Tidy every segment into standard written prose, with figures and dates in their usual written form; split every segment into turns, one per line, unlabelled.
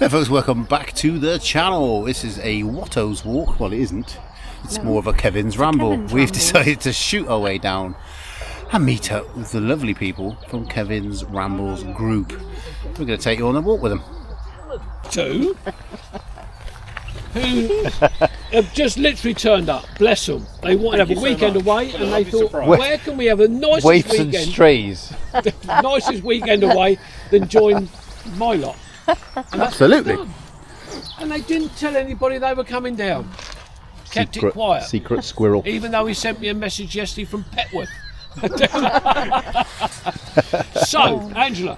Hi folks, welcome back to the channel. This is a Watto's walk. Well, it isn't. It's more of a Kevin's ramble. We've decided to shoot our way down and meet up with the lovely people from Kevin's Rambles group. We're going to take you on a walk with them.
Two who have just literally turned up, bless them. They wanted to have a weekend away and they thought, where can we have the nicest
Waifs
weekend,
and strays.
the nicest weekend away than join my lot. And
Absolutely.
And they didn't tell anybody they were coming down. Kept it quiet.
Secret squirrel.
Even though he sent me a message yesterday from Petworth. So, Angela,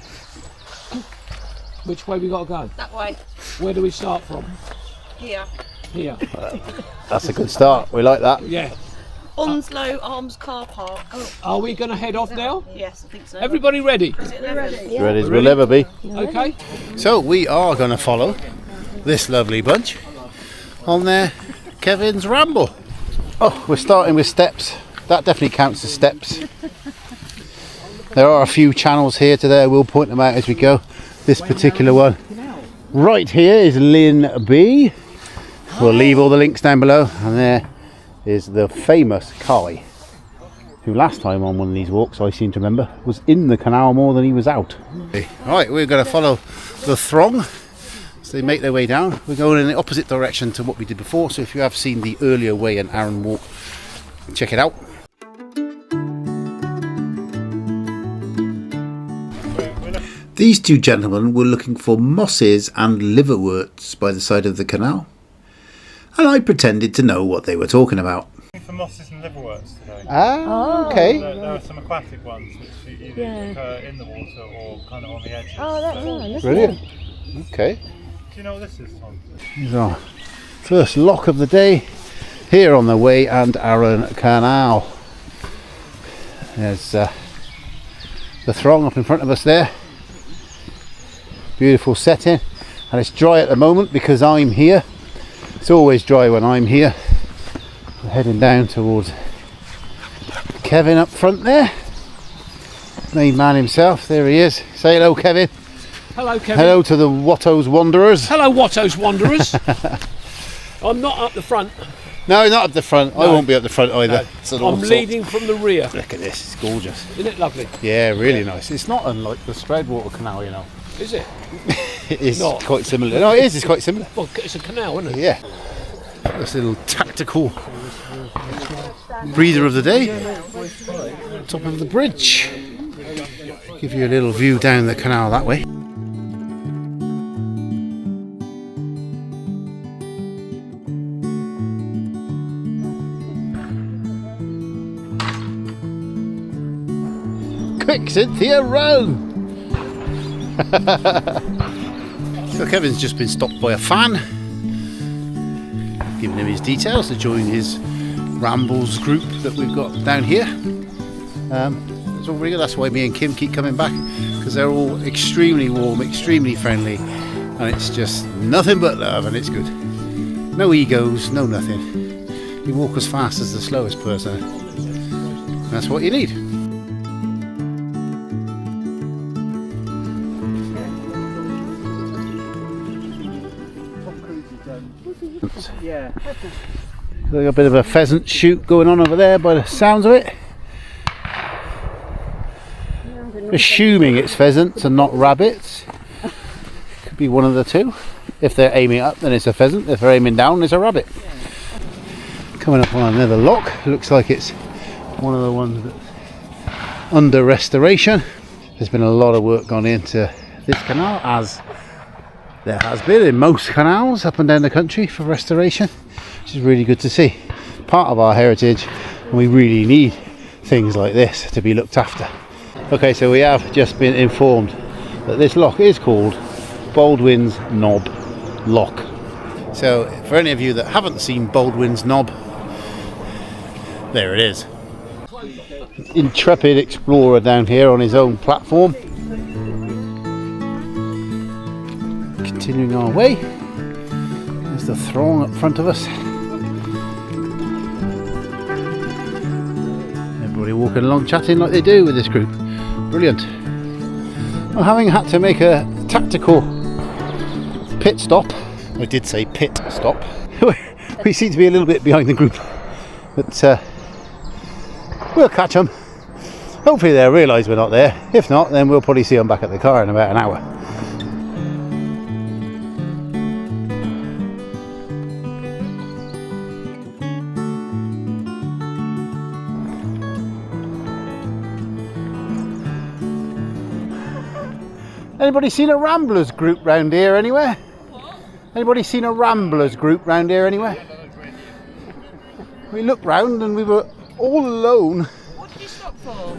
which way we got to go?
That way.
Where do we start from?
Here.
Here.
That's a good start. We like that.
Yeah.
Onslow Arms Car Park. Oh,
Are we going to head off now?
yes, I think so.
Everybody ready?
Is it 11?
As ready as we'll ever be.
Okay.
So we are going to follow this lovely bunch on their Kevin's Ramble. Oh, we're starting with steps. That definitely counts as steps. There are a few channels here today. We'll point them out as we go. This particular one right here is Lynn B. We'll leave all the links down below. And there is the famous Kai, who last time on one of these walks, I seem to remember, was in the canal more than he was out. Right, we're going to follow the throng as they make their way down. We're going in the opposite direction to what we did before, so if you have seen the earlier Wey Arun walk, check it out. These two gentlemen were looking for mosses and liverworts by the side of the canal, and I pretended to know what they were talking about.
For mosses and liverworts today.
Ah, okay.
There are some aquatic ones which either occur in the water or kind of on the edges.
Oh, that's nice.
Brilliant. Okay.
Do you know what this is, Tom?
Here's our first lock of the day here on the Wey Arun Canal. There's the throng up in front of us there. Beautiful setting, and it's dry at the moment because I'm here. It's always dry when I'm here. We're heading down towards Kevin up front there. Main man himself, there he is. Say hello, Kevin.
Hello, Kevin.
Hello to the Watto's Wanderers.
Hello, Watto's Wanderers. I'm not up the front.
No, not up the front. No. I won't be up the front either.
No. I'm leading from the rear.
Look at this, it's gorgeous.
Isn't it lovely?
Yeah, really nice. It's not unlike the Spreadwater Canal, you know.
Is it?
It is
not.
Quite similar. No, it is. It's quite similar.
Well, it's a canal, isn't it?
Yeah. This little tactical breather of the day. Top of the bridge. Give you a little view down the canal that way. Quick, Cynthia, run! So Kevin's just been stopped by a fan, giving him his details to join his Rambles group that we've got down here. It's all really good. That's why me and Kim keep coming back, because they're all extremely warm, extremely friendly, and it's just nothing but love, and it's good. No egos, no nothing. You walk as fast as the slowest person. That's what you need.
Yeah.
There's a bit of a pheasant shoot going on over there by the sounds of it. Assuming it's pheasants and not rabbits. Could be one of the two. If they're aiming up, then it's a pheasant. If they're aiming down, it's a rabbit. Coming up on another lock. Looks like it's one of the ones that's under restoration. There's been a lot of work gone into this canal, as there has been in most canals up and down the country, for restoration, which is really good to see. Part of our heritage, and we really need things like this to be looked after. Okay, so we have just been informed that this lock is called Baldwin's Knob Lock. So for any of you that haven't seen Baldwin's Knob, there it is. Intrepid explorer down here on his own platform. Continuing our way. There's the throng up front of us. Everybody walking along chatting like they do with this group. Brilliant. Well, having had to make a tactical pit stop. I did say pit stop. We seem to be a little bit behind the group, but we'll catch them. Hopefully they'll realise we're not there. If not, then we'll probably see them back at the car in about an hour. Anybody seen a Ramblers group round here anywhere? What? Anybody seen a Ramblers group round here anywhere? We looked round and we were all alone.
What did you stop for?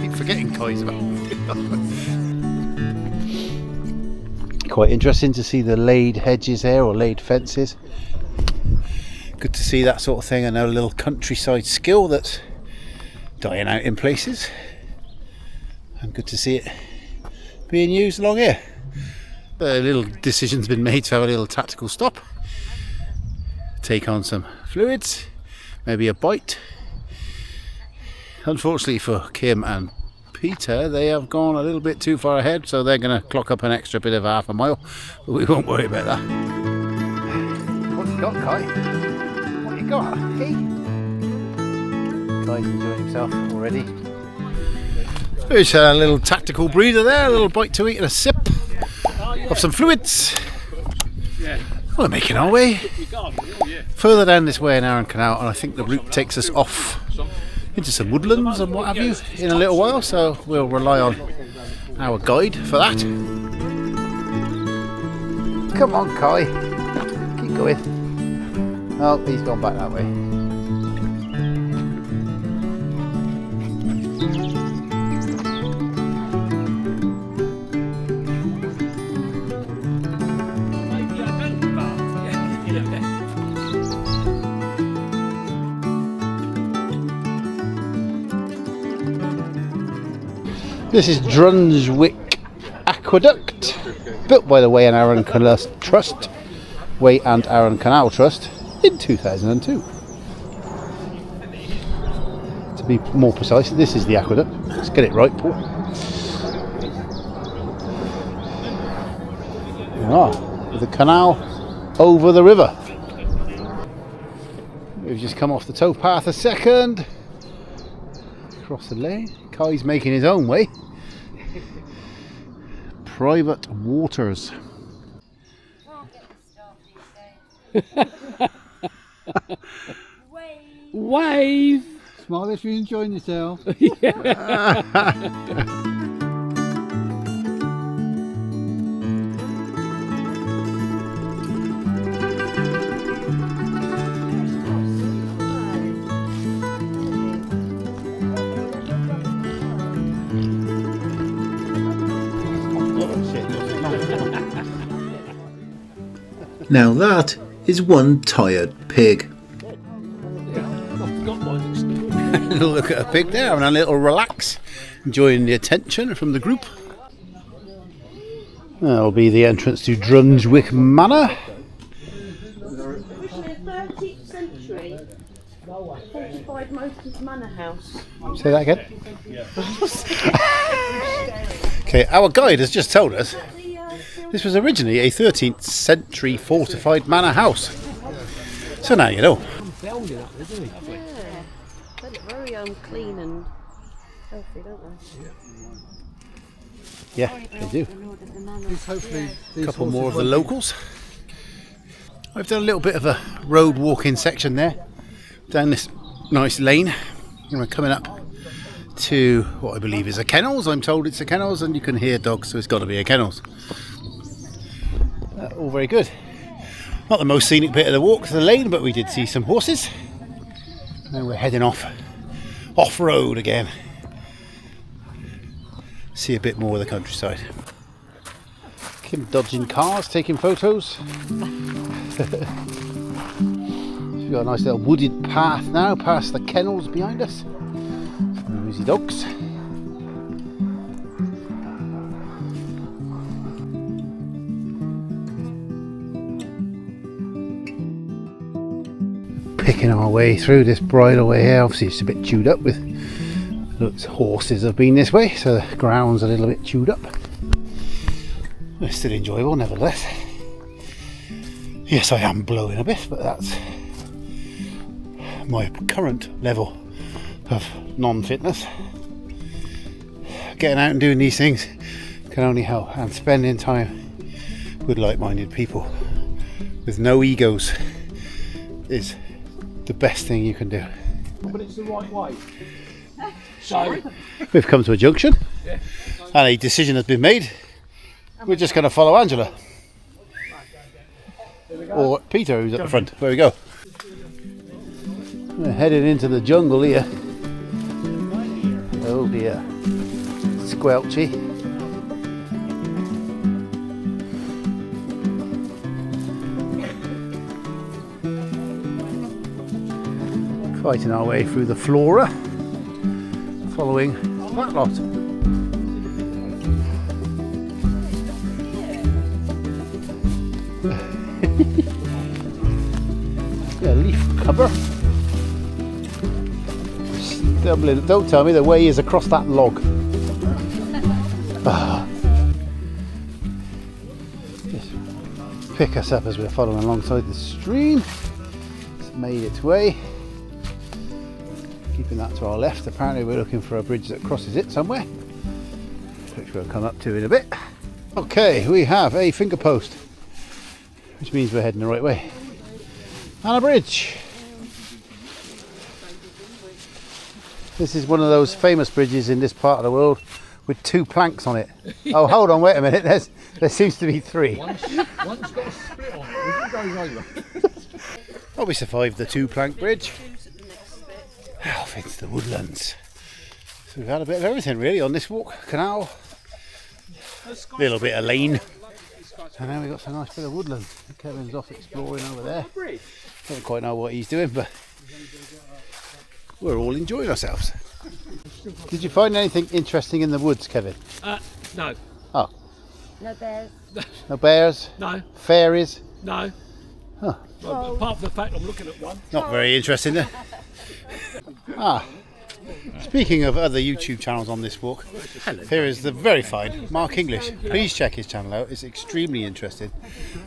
Keep forgetting Kai's about. Quite interesting to see the laid hedges there, or laid fences. Good to see that sort of thing, and a little countryside skill that's dying out in places. And good to see it being used along here. A little decision's been made to have a little tactical stop, take on some fluids, maybe a bite. Unfortunately for Kim and Peter, they have gone a little bit too far ahead, so they're going to clock up an extra bit of half a mile, but we won't worry about that. What you got, Kai? What you got? Hey? Kai's enjoying himself already. There's a little tactical breather there, a little bite to eat and a sip of some fluids. We're making our way further down this Wey Arun Canal, and I think the route takes us off into some woodlands and what have you in a little while, so we'll rely on our guide for that. Come on, Kai, keep going. Oh, he's gone back that way. This is Drungewick Aqueduct, built by the Wey Arun Canal Trust, Wey Arun Canal Trust, in 2002. To be more precise, this is the aqueduct. Let's get it right, Paul. With the canal over the river. We've just come off the towpath a second. Across the lane. Kai's making his own way. Private waters.
Wave!
Smile if you're enjoying yourself. Now that is one tired pig. Look at a pig there, having a little relax, enjoying the attention from the group. That'll be the entrance to Drungewick Manor.
Which is 13th century fortified Moated Manor House.
Say that again. Okay, our guide has just told us this was originally a 13th century fortified manor house. So now you know.
Yeah, they look very clean and healthy, don't they?
Yeah, they do. A couple more of the locals. I've done a little bit of a road walking section there, down this nice lane, and we're coming up to what I believe is a kennels. I'm told it's a kennels, and you can hear dogs, so it's got to be a kennels. All very good. Not the most scenic bit of the walk to the lane, but we did see some horses. Now we're heading off-road again. See a bit more of the countryside. Kim dodging cars, taking photos. We've got a nice little wooded path now past the kennels behind us. Some noisy dogs. Picking our way through this bridleway here. Obviously it's a bit chewed up with looks horses have been this way, so the ground's a little bit chewed up. It's still enjoyable nevertheless. Yes, I am blowing a bit, but that's my current level of non-fitness. Getting out and doing these things can only help, and spending time with like-minded people with no egos is the best thing you can do.
But it's the right way. So
We've come to a junction and a decision has been made. We're just going to follow Angela or Peter, who's at the front. There we go. We're heading into the jungle here. Oh dear, squelchy. Fighting our way through the flora, following that lot. Yeah, leaf cover. Stumbling. Don't tell me the way is across that log. Just pick us up as we're following alongside the stream. It's made its way. Keeping that to our left. Apparently we're looking for a bridge that crosses it somewhere, which we'll come up to in a bit. Okay, we have a finger post, which means we're heading the right way, and a bridge. This is one of those famous bridges in this part of the world with 2 planks on it. Oh, hold on, wait a minute. There seems to be 3.
one's got a split on it. It goes over.
Well, we survived the 2-plank bridge. Off into the woodlands. So we've had a bit of everything really on this walk. Canal, a little bit of lane, and now we've got some nice bit of woodland. Kevin's off exploring over there. Don't quite know what he's doing, but we're all enjoying ourselves. Did you find anything interesting in the woods, Kevin?
No.
Oh.
No bears.
No bears?
No.
Fairies?
No.
Huh.
Well, apart from the fact I'm looking at one.
Not very interesting there. Speaking of other YouTube channels on this walk, here is the very fine Mark English. Please check his channel out, it's extremely interesting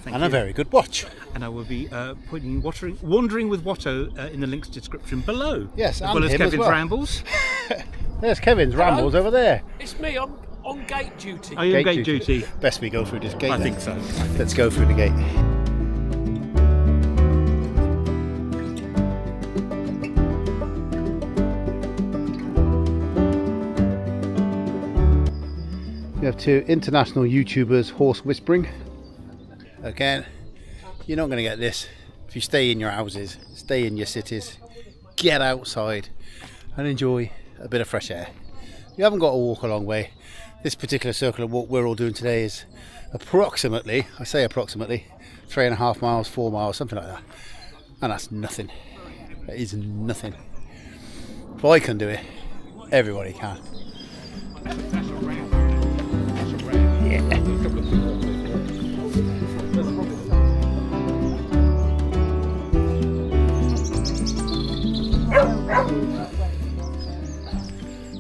and a very good watch.
And I will be putting Wandering with Watto in the links description below.
Yes,
as well as Kevin's Rambles.
There's Kevin's Rambles over there.
It's me, I'm on gate duty.
Are you on gate duty?
Best we go through this gate
I
then.
think so.
Let's go through the gate. We have 2 international YouTubers horse whispering. Again, you're not going to get this if you stay in your houses, stay in your cities, get outside and enjoy a bit of fresh air. You haven't got to walk a long way. This particular circular walk we're all doing today is approximately, I say approximately, 3.5 miles, 4 miles, something like that. And that's nothing. It is nothing. If I can do it, everybody can.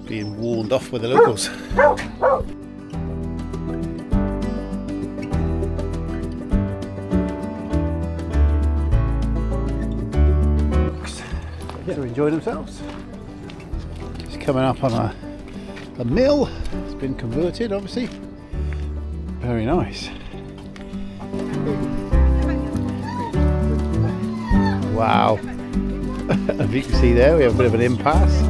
Being warned off by the locals. They're enjoying themselves. Just coming up on a mill. It's been converted, obviously. Very nice. Wow. As you can see there, we have a bit of an impasse.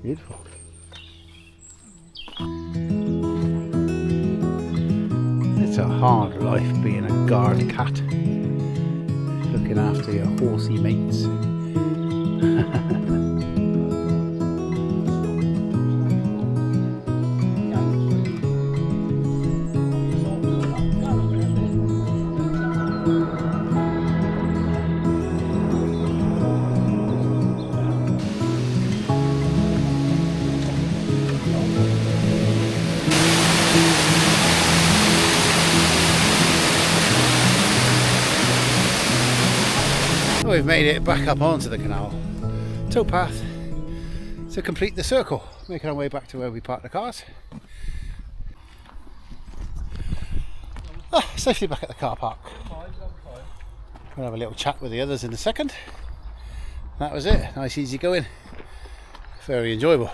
Beautiful. It's a hard life being a guard cat, looking after your horsey mates. we've made it back up onto the canal towpath to complete the circle, making our way back to where we parked the cars. Safely back at the car park. We'll have a little chat with the others in a second. That was it. Nice, easy going. Very enjoyable.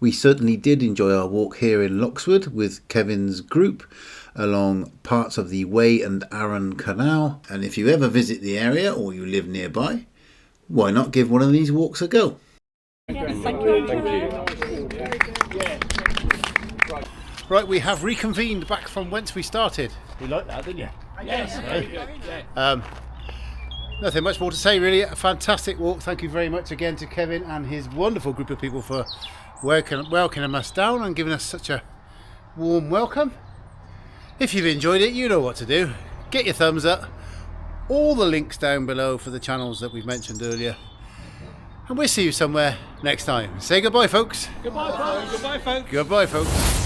We certainly did enjoy our walk here in Loxwood with Kevin's group along parts of the Wey Arun Canal. And if you ever visit the area or you live nearby, why not give one of these walks a go?
Yes, thank you.
Right, we have reconvened back from whence we started.
You like that, didn't you? Yes.
Nothing much more to say really. A fantastic walk. Thank you very much again to Kevin and his wonderful group of people for welcoming us down and giving us such a warm welcome. If you've enjoyed it, you know what to do. Get your thumbs up. All the links down below for the channels that we've mentioned earlier. And we'll see you somewhere next time. Say goodbye, folks.
Goodbye, folks. Goodbye, folks.
Goodbye, folks.